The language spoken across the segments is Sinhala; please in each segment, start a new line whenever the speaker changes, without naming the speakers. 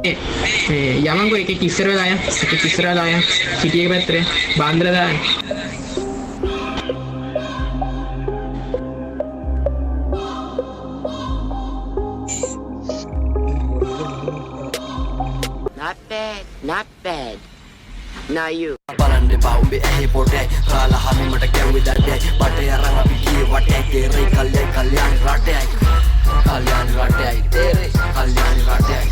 යමන්කෝ එකෙක් ඉස්සර වෙලා යන් එකෙක් ඉස්සර වෙලා යන් සිටි එක පැත්තට බාන්දර දාන්න
Not bad, not bad. Now you.
බලන්න එපා උඹේ ඇහි පොටේ රාලා හැමි මට ගැව්වේ දැඩේ බටේ අරන් අපි ගියේ වටේ තේරේ කල්යාණ රටේ කල්යාණ රටේ තේරේ කල්යාණ රටේ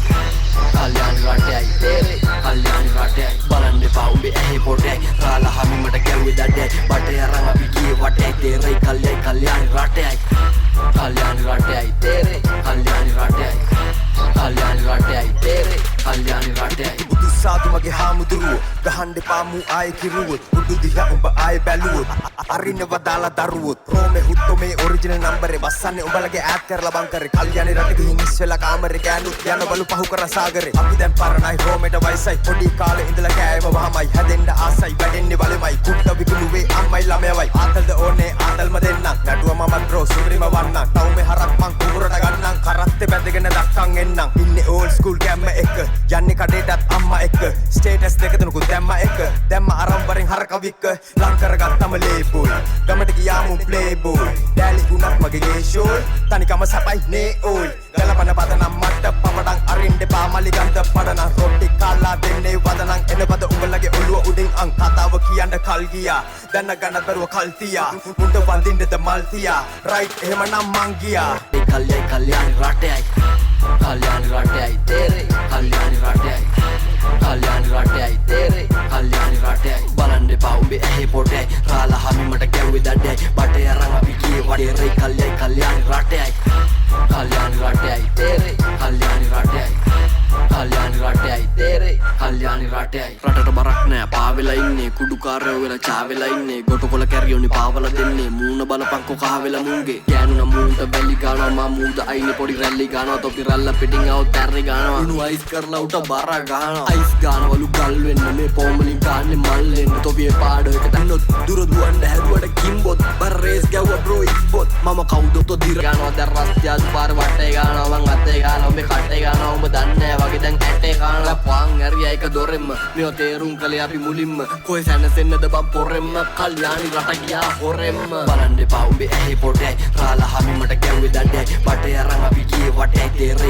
කල්යාණ රටේ තේරේ කල්යාණ රටේ බලන්න එපා උඹේ ඇහි පොටේ රාලා හැමි මට ගැව්වේ දැඩේ බටේ අරන් අපි ගියේ වටේ තේරේ කල්යාණ රටේ කල්යාණ රටේ තේරේ කල්යාණ රටේ කල්යාණ රටේ තේරේ කල්යාණ රටේ
සාදු මගේ හාමුදුරුවෝ ගහන්න එපා මූ ආයේ කිරුවොත් උඩු දිහා උඹ ආයේ බැලුවොත් අරින්න වදාලා දරුවොත් රෝමේ හුට්ටෝ මේ ඔරිජිනල් නම්බරේ වස්සන්නේ උඹලගේ ඈඩ් කරලා බං කරේ කල්යාණි රට ගිහින් ඉස්සෙල්ලා කාමරේ ගෑනුත් යන බලු පහු කර සාගරේ අපි දැන් පරණයි රෝමේට වයසයි පොඩි කාලේ ඉඳලා කෑම වහමයි හැදෙන්න ආසයි වැඩෙන්නේ බලෙමයි කුට්ට විකුණුවේ අම්මයි ළමයවයි ආතල්ද ඕනේ ආතල්ම දෙන්නම් නැටුව මමත් බ්‍රෝ සුරිම වන්නම් තවුමේ හරක් මං කුඹුරට ගන්නම් කරත්තේ බැඳගෙන දක්කන් එන්නම් ඉන්නේ ඕල්ඩ් ස්කූල් කැම්ම එක යන්නේ කඩේටත් අම්මා ස්ටේටස් දෙක තුනකුත් දැම්ම එක දැම්ම අරන් වරින් හරක වික්ක ලං කරගත්තම ලේබල් ගමට ගියාමු ප්ලේබෝයි ඩෑලි උනත් මගේ ගේෂෝල් තනිකම සපයි නේ ඕයි ගලපන පදනම් මට පපඩන් අරින්න එපා මලි ගන්ධ පඩනම් රොටි කාලා දෙන්නේ වදනම් එන පද උඹලගේ ඔළුව උඩින් අං කතාව කියන්න කල් ගියා දැන ගන්න දරුව කල් තියා මුන්ට වඳින්නද මල් තියා රයිට් එහෙමනම් මං ගියා
කල්යාණ රටේ කල්යාණ රටේ තේරේ කල්යාණ රටේ කල්යාණ රටේ තේරේ කල්යාණ රටේ බලන්න එපා උඹේ ඇහි පොටේ රාලා හැමි මට ගැව්වේ දැඩේ බටේ අරන් අපි ගියේ වටේ කල්යාණ රටේ කල්යාණ රටේ තේරේ කල්යාණ රටේ කල්යාණ රටේ තේරේ කල්යාණ රටේ රටට බරක් නෑ පාවෙලා ඉන්නේ කුඩුකාරයෝ වෙලා චාවෙලා ඉන්නේ ගොටකොල කැරියෝනි පාවලා දෙන්නේ මූණ බලපංකෝ කහවෙලා මුංගේ ගෑනුන මූන්ට බැලි ගානවා මම මූද අයිනේ පොඩි රැලි ගානවා තොපි රැල්ල පිටින් આવුත් තැරි ගානවා උණු අයිස් කරලා උට බර ගානවා අයිස් ගානවලු ගල් වෙන්න මේ පොමලින් ගාන්නේ මල් වෙන්න තොපියේ පාඩ එක දන්නොත් දුර දුවන්න හැදුවට කිම්බොත් බර රේස් ගැව්වා බ්‍රෝ ඉක්බොත් මම කවුද තෝ දිර ගානවා දැන් රස්තියාදු පාර වටේ ගානවා මං අතේ ගානවා උඹේ කටේ ගානවා උඹ දන්නේ වගේ දැන් ඇටේ ගානවා පාන් ඇරියා එක දොරෙම්ම මෙව තේරුම් කළේ අපි මුලින්ම කොයි සැනසෙන්නද බම් පොරෙම්ම කල්යාණි රට ගියා හොරෙම්ම බලන්න එපා උඹේ ඇහි පොටේ රාලා හැමි මට ගැව්වේ දැඩේ බටේ අරන් අපි ගියේ වටේ තේරේ